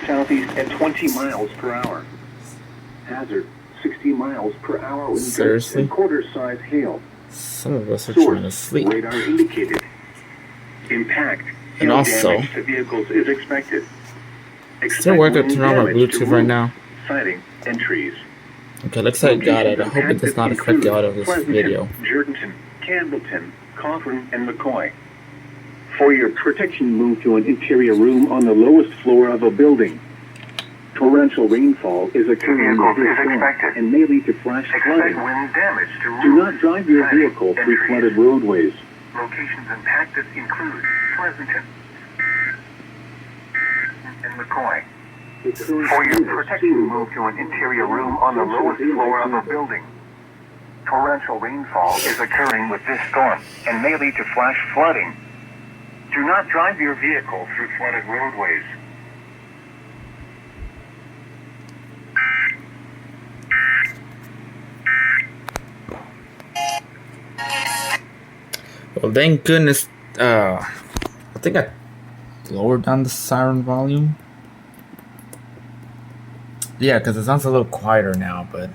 southeast at 20 miles per hour. Hazard, 60 miles per hour with Seriously? and quarter-size hail. Some of us are Source, trying to sleep. radar indicated. Impact, And hail also, damage to vehicles is expected. still working to wind turn on my damage to Bluetooth right roofs, now. siding, and trees. Okay, looks like I got it. I hope it does not affect the audio of this Pleasanton, video. Jordanton, Campbellton, Cawthron, and McCoy. For your protection, move to an interior room on the lowest floor of a building. Torrential rainfall is occurring with this storm and may lead to flash flooding. Wind damage to roofs, Do not drive your siding, vehicle and through trees. flooded roadways. Locations impacted include Pleasanton and McCoy. For your protection, move to an interior room on the lowest floor of a building. Torrential rainfall is occurring with this storm and may lead to flash flooding. Do not drive your vehicle through flooded roadways. Well, thank goodness. I think I lowered down the siren volume. Yeah, because it sounds a little quieter now, but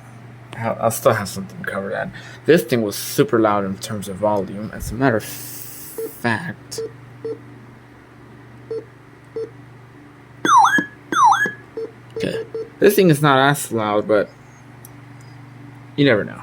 I'll still have something to cover that. This thing was super loud in terms of volume. As a matter of fact, okay, this thing is not as loud, but you never know.